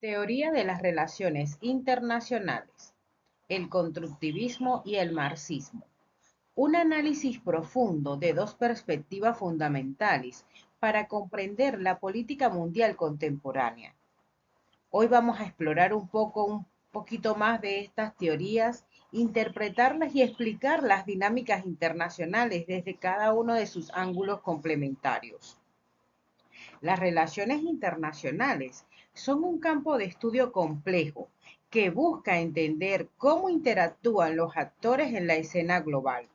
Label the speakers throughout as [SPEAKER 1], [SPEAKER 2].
[SPEAKER 1] Teoría de las relaciones internacionales, el constructivismo y el marxismo. Un análisis profundo de dos perspectivas fundamentales para comprender la política mundial contemporánea. Hoy vamos a explorar un poquito más de estas teorías, interpretarlas y explicar las dinámicas internacionales desde cada uno de sus ángulos complementarios. Las relaciones internacionales son un campo de estudio complejo que busca entender cómo interactúan los actores en la escena global.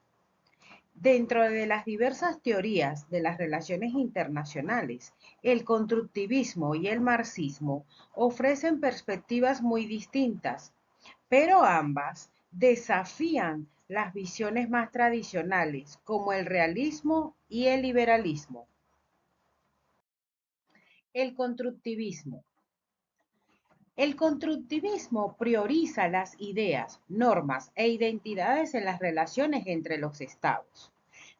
[SPEAKER 1] Dentro de las diversas teorías de las relaciones internacionales, el constructivismo y el marxismo ofrecen perspectivas muy distintas, pero ambas desafían las visiones más tradicionales como el realismo y el liberalismo. El constructivismo. El constructivismo prioriza las ideas, normas e identidades en las relaciones entre los estados.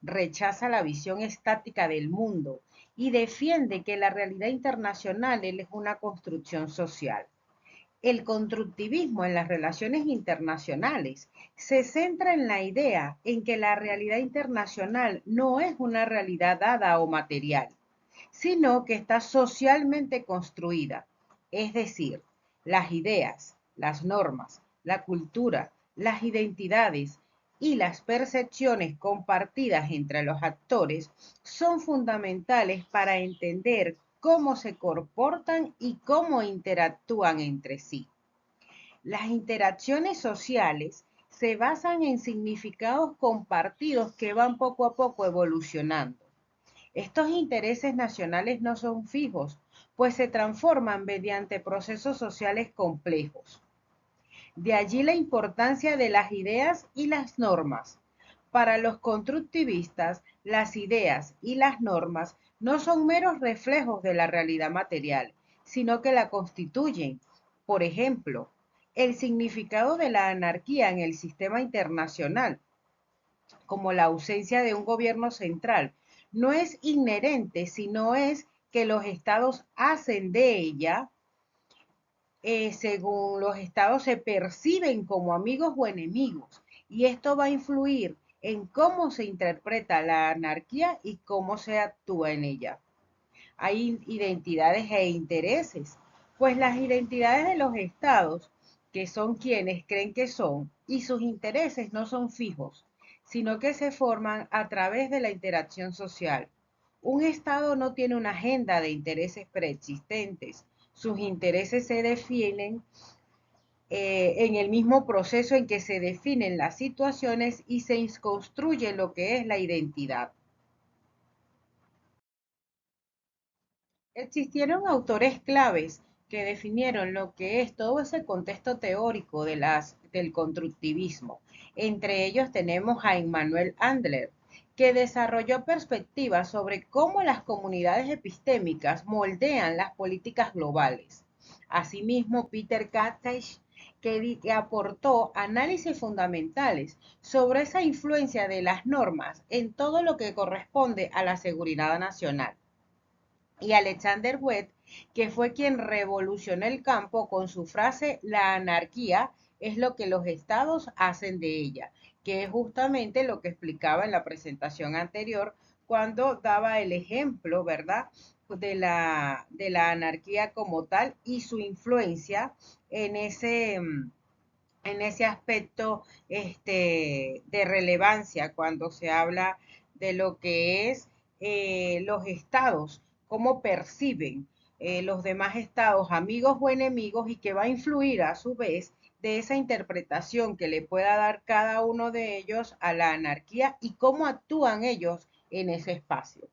[SPEAKER 1] Rechaza la visión estática del mundo y defiende que la realidad internacional es una construcción social. El constructivismo en las relaciones internacionales se centra en la idea en que la realidad internacional no es una realidad dada o material, sino que está socialmente construida, es decir, las ideas, las normas, la cultura, las identidades y las percepciones compartidas entre los actores son fundamentales para entender cómo se comportan y cómo interactúan entre sí. Las interacciones sociales se basan en significados compartidos que van poco a poco evolucionando. Estos intereses nacionales no son fijos, pues se transforman mediante procesos sociales complejos. De allí la importancia de las ideas y las normas. Para los constructivistas, las ideas y las normas no son meros reflejos de la realidad material, sino que la constituyen. Por ejemplo, el significado de la anarquía en el sistema internacional, como la ausencia de un gobierno central, no es inherente, sino es que los estados hacen de ella, según los estados se perciben como amigos o enemigos, y esto va a influir en cómo se interpreta la anarquía y cómo se actúa en ella. Hay identidades e intereses, pues las identidades de los estados, que son quienes creen que son, y sus intereses no son fijos, sino que se forman a través de la interacción social. Un estado no tiene una agenda de intereses preexistentes, sus intereses se definen en el mismo proceso en que se definen las situaciones y se construye lo que es la identidad. Existieron autores claves que definieron lo que es todo ese contexto teórico del constructivismo. Entre ellos tenemos a Immanuel Andler, que desarrolló perspectivas sobre cómo las comunidades epistémicas moldean las políticas globales. Asimismo, Peter Kattisch, que aportó análisis fundamentales sobre esa influencia de las normas en todo lo que corresponde a la seguridad nacional, y Alexander Webb, que fue quien revolucionó el campo con su frase "la anarquía es lo que los estados hacen de ella", que es justamente lo que explicaba en la presentación anterior cuando daba el ejemplo, ¿verdad?, de la anarquía como tal y su influencia en ese aspecto de relevancia cuando se habla de lo que es los estados, cómo perciben los demás estados, amigos o enemigos, y que va a influir a su vez de esa interpretación que le pueda dar cada uno de ellos a la anarquía y cómo actúan ellos en ese espacio.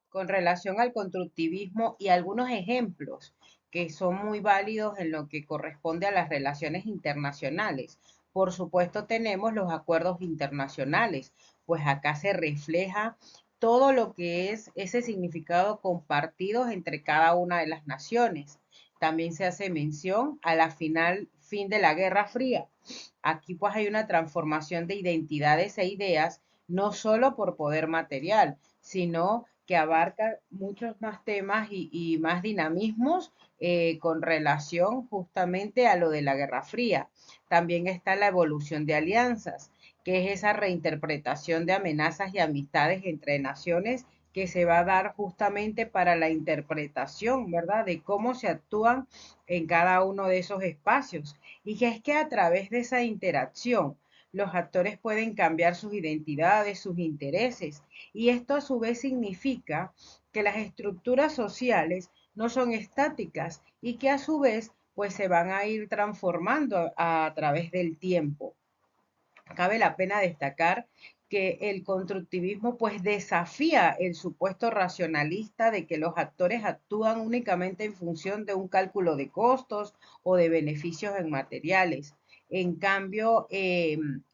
[SPEAKER 1] Con relación al constructivismo y algunos ejemplos que son muy válidos en lo que corresponde a las relaciones internacionales. Por supuesto, tenemos los acuerdos internacionales, pues acá se refleja todo lo que es ese significado compartido entre cada una de las naciones. También se hace mención a la fin de la Guerra Fría. Aquí pues hay una transformación de identidades e ideas, no solo por poder material, sino que abarca muchos más temas y más dinamismos con relación justamente a lo de la Guerra Fría. También está la evolución de alianzas, que es esa reinterpretación de amenazas y amistades entre naciones que se va a dar justamente para la interpretación, ¿verdad?, de cómo se actúan en cada uno de esos espacios. Y que es que a través de esa interacción, los actores pueden cambiar sus identidades, sus intereses, y esto a su vez significa que las estructuras sociales no son estáticas y que a su vez pues se van a ir transformando a través del tiempo. Cabe la pena destacar que el constructivismo pues desafía el supuesto racionalista de que los actores actúan únicamente en función de un cálculo de costos o de beneficios en materiales. En cambio,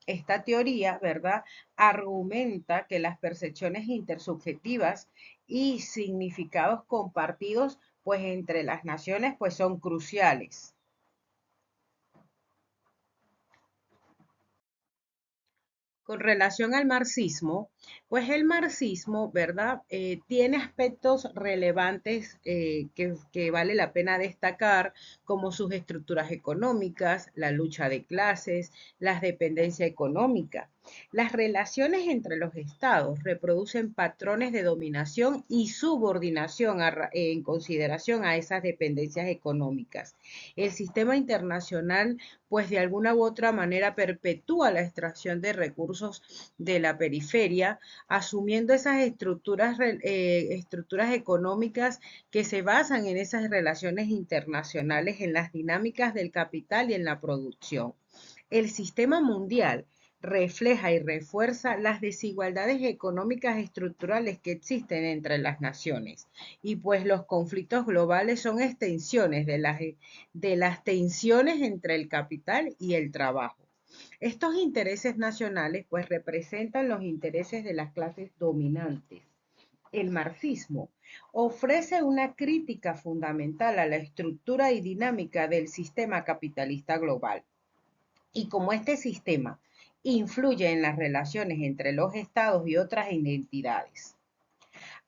[SPEAKER 1] esta teoría, ¿verdad?, argumenta que las percepciones intersubjetivas y significados compartidos pues entre las naciones pues son cruciales. Con relación al marxismo, pues el marxismo, ¿verdad? Tiene aspectos relevantes que vale la pena destacar, como sus estructuras económicas, la lucha de clases, la dependencia económica. Las relaciones entre los estados reproducen patrones de dominación y subordinación en consideración a esas dependencias económicas. El sistema internacional pues de alguna u otra manera perpetúa la extracción de recursos de la periferia, asumiendo esas estructuras económicas que se basan en esas relaciones internacionales, en las dinámicas del capital y en la producción. El sistema mundial refleja y refuerza las desigualdades económicas estructurales que existen entre las naciones. Y pues los conflictos globales son extensiones de las tensiones entre el capital y el trabajo. Estos intereses nacionales pues representan los intereses de las clases dominantes. El marxismo ofrece una crítica fundamental a la estructura y dinámica del sistema capitalista global. Y como este sistema influye en las relaciones entre los estados y otras identidades.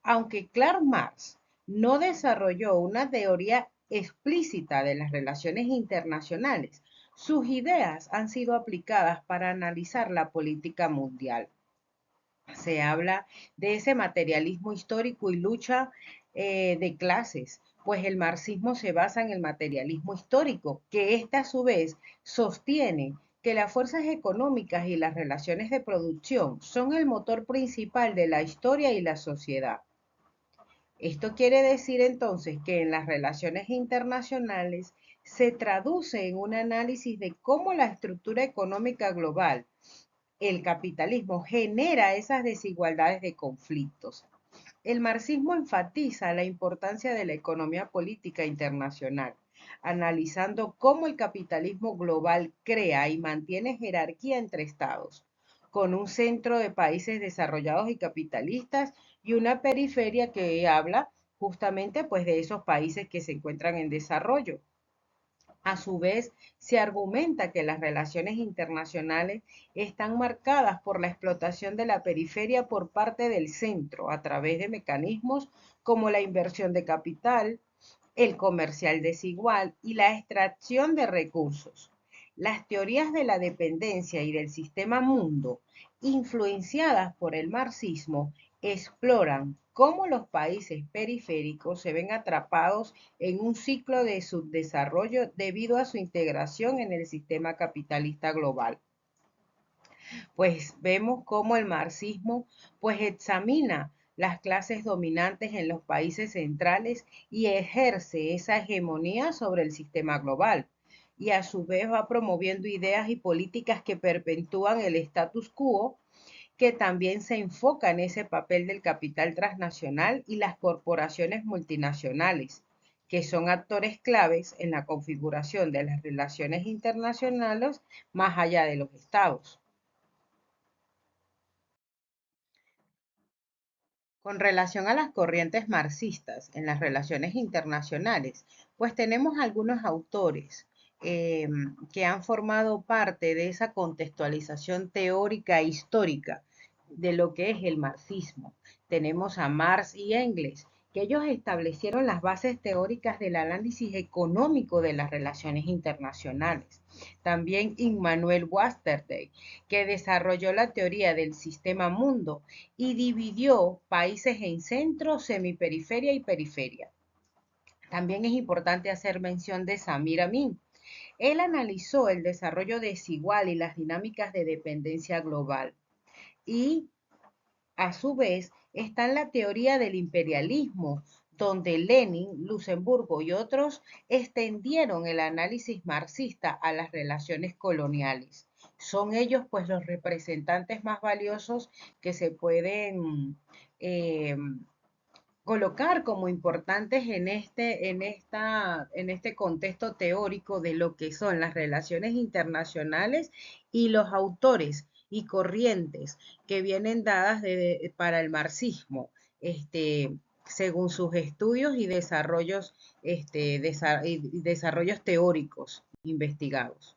[SPEAKER 1] Aunque Karl Marx no desarrolló una teoría explícita de las relaciones internacionales, sus ideas han sido aplicadas para analizar la política mundial. Se habla de ese materialismo histórico y lucha de clases, pues el marxismo se basa en el materialismo histórico, que éste a su vez sostiene que las fuerzas económicas y las relaciones de producción son el motor principal de la historia y la sociedad. Esto quiere decir entonces que en las relaciones internacionales se traduce en un análisis de cómo la estructura económica global, el capitalismo, genera esas desigualdades de conflictos. El marxismo enfatiza la importancia de la economía política internacional, analizando cómo el capitalismo global crea y mantiene jerarquía entre estados, con un centro de países desarrollados y capitalistas y una periferia que habla justamente pues de esos países que se encuentran en desarrollo. A su vez, se argumenta que las relaciones internacionales están marcadas por la explotación de la periferia por parte del centro a través de mecanismos como la inversión de capital, el comercial desigual y la extracción de recursos. Las teorías de la dependencia y del sistema mundo, influenciadas por el marxismo, exploran cómo los países periféricos se ven atrapados en un ciclo de subdesarrollo debido a su integración en el sistema capitalista global. Pues vemos cómo el marxismo pues examina las clases dominantes en los países centrales y ejerce esa hegemonía sobre el sistema global. Y a su vez va promoviendo ideas y políticas que perpetúan el status quo, que también se enfoca en ese papel del capital transnacional y las corporaciones multinacionales, que son actores claves en la configuración de las relaciones internacionales más allá de los estados. Con relación a las corrientes marxistas en las relaciones internacionales, pues tenemos algunos autores que han formado parte de esa contextualización teórica e histórica de lo que es el marxismo. Tenemos a Marx y Engels, que ellos establecieron las bases teóricas del análisis económico de las relaciones internacionales. También Immanuel Wasterday, que desarrolló la teoría del sistema mundo y dividió países en centro, semiperiferia y periferia. También es importante hacer mención de Samir Amin. Él analizó el desarrollo desigual y las dinámicas de dependencia global. Y a su vez está la teoría del imperialismo, donde Lenin, Luxemburgo y otros extendieron el análisis marxista a las relaciones coloniales. Son ellos pues los representantes más valiosos que se pueden colocar como importantes en este contexto teórico de lo que son las relaciones internacionales y los autores y corrientes que vienen dadas para el marxismo, según sus estudios y desarrollos teóricos investigados.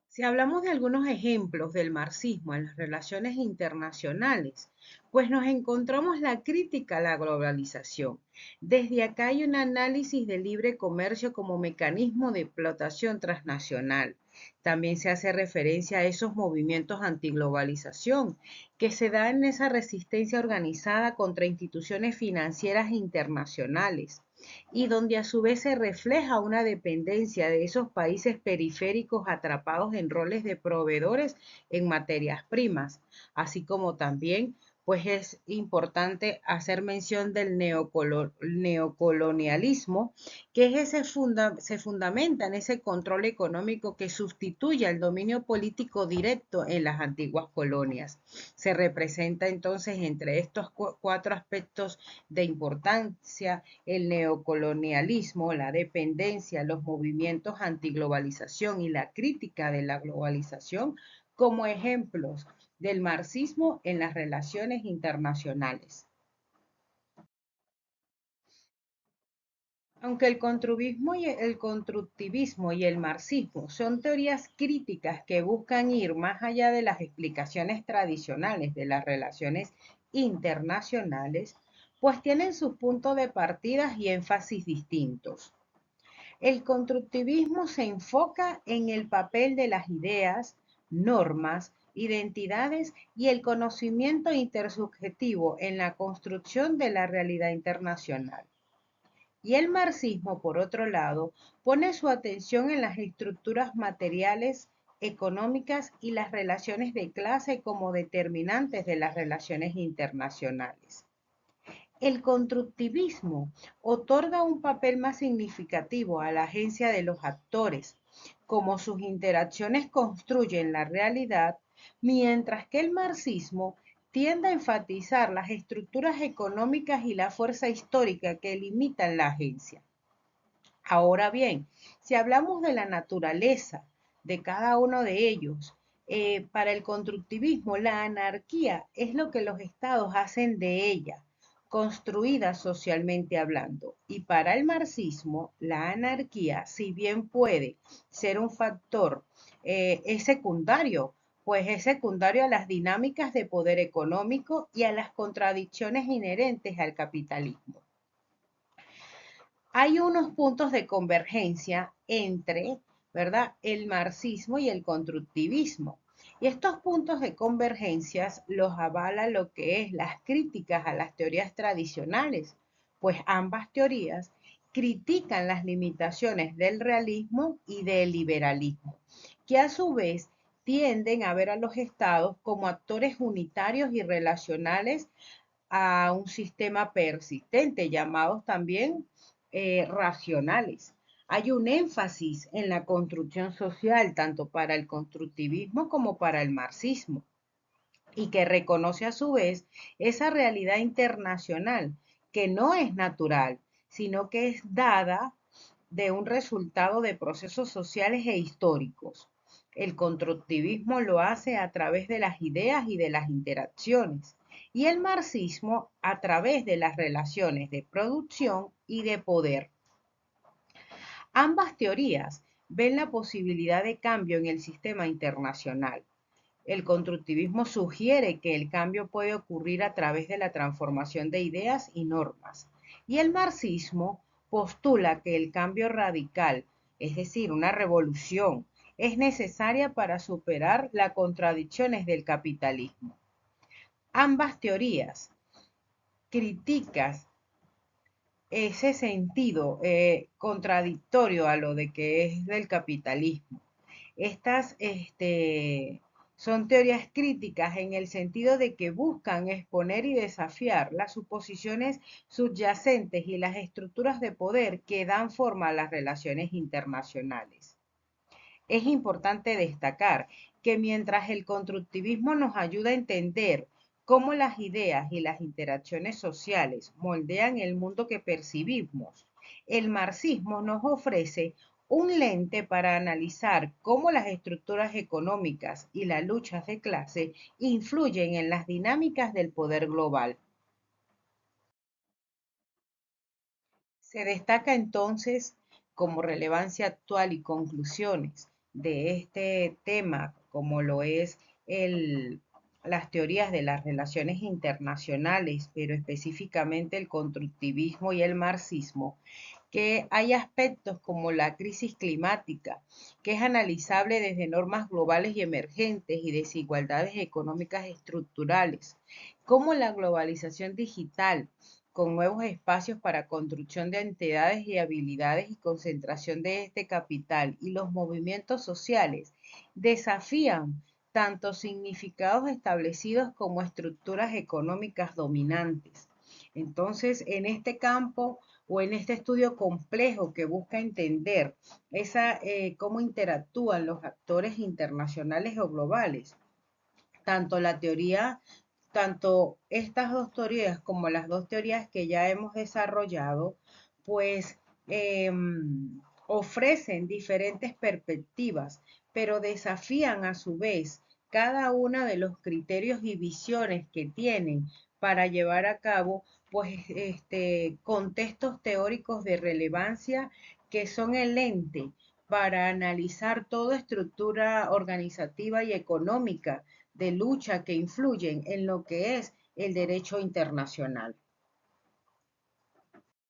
[SPEAKER 1] Si hablamos de algunos ejemplos del marxismo en las relaciones internacionales, pues nos encontramos la crítica a la globalización. Desde acá hay un análisis del libre comercio como mecanismo de explotación transnacional. También se hace referencia a esos movimientos antiglobalización que se dan en esa resistencia organizada contra instituciones financieras internacionales y donde a su vez se refleja una dependencia de esos países periféricos atrapados en roles de proveedores en materias primas, así como también pues es importante hacer mención del neocolonialismo, que es se fundamenta en ese control económico que sustituye al dominio político directo en las antiguas colonias. Se representa entonces entre estos cuatro aspectos de importancia el neocolonialismo, la dependencia, los movimientos antiglobalización y la crítica de la globalización como ejemplos del marxismo en las relaciones internacionales. Aunque el constructivismo y el marxismo son teorías críticas que buscan ir más allá de las explicaciones tradicionales de las relaciones internacionales, pues tienen sus puntos de partida y énfasis distintos. El constructivismo se enfoca en el papel de las ideas, normas, identidades y el conocimiento intersubjetivo en la construcción de la realidad internacional. Y el marxismo, por otro lado, pone su atención en las estructuras materiales, económicas y las relaciones de clase como determinantes de las relaciones internacionales. El constructivismo otorga un papel más significativo a la agencia de los actores, como sus interacciones construyen la realidad, mientras que el marxismo tiende a enfatizar las estructuras económicas y la fuerza histórica que limitan la agencia. Ahora bien, si hablamos de la naturaleza de cada uno de ellos, para el constructivismo la anarquía es lo que los estados hacen de ella, construida socialmente hablando. Y para el marxismo, la anarquía, si bien puede ser un factor, es secundario, pues es secundario a las dinámicas de poder económico y a las contradicciones inherentes al capitalismo. Hay unos puntos de convergencia entre, ¿verdad?, el marxismo y el constructivismo. Y estos puntos de convergencia los avala lo que es las críticas a las teorías tradicionales, pues ambas teorías critican las limitaciones del realismo y del liberalismo, que a su vez tienden a ver a los estados como actores unitarios y relacionales a un sistema persistente, llamados también racionales. Hay un énfasis en la construcción social, tanto para el constructivismo como para el marxismo, y que reconoce a su vez esa realidad internacional que no es natural, sino que es dada de un resultado de procesos sociales e históricos. El constructivismo lo hace a través de las ideas y de las interacciones, y el marxismo a través de las relaciones de producción y de poder. Ambas teorías ven la posibilidad de cambio en el sistema internacional, El constructivismo sugiere que el cambio puede ocurrir a través de la transformación de ideas y normas. Y el marxismo postula que el cambio radical, es decir, una revolución, es necesaria para superar las contradicciones del capitalismo. Ambas teorías critican ese sentido contradictorio a lo de que es del capitalismo. Estas son teorías críticas en el sentido de que buscan exponer y desafiar las suposiciones subyacentes y las estructuras de poder que dan forma a las relaciones internacionales. Es importante destacar que mientras el constructivismo nos ayuda a entender cómo las ideas y las interacciones sociales moldean el mundo que percibimos, el marxismo nos ofrece un lente para analizar cómo las estructuras económicas y las luchas de clase influyen en las dinámicas del poder global. Se destaca entonces como relevancia actual y conclusiones de este tema, como lo es las teorías de las relaciones internacionales, pero específicamente el constructivismo y el marxismo, que hay aspectos como la crisis climática, que es analizable desde normas globales y emergentes y desigualdades económicas estructurales, como la globalización digital, con nuevos espacios para construcción de entidades y habilidades y concentración de este capital, y los movimientos sociales desafían tanto significados establecidos como estructuras económicas dominantes. Entonces, en este campo o en este estudio complejo que busca entender cómo interactúan los actores internacionales o globales, tanto la teoría, tanto estas dos teorías como las dos teorías que ya hemos desarrollado, pues eh, ofrecen diferentes perspectivas, pero desafían a su vez cada una de los criterios y visiones que tienen para llevar a cabo pues contextos teóricos de relevancia que son el ente para analizar toda estructura organizativa y económica de lucha que influyen en lo que es el derecho internacional.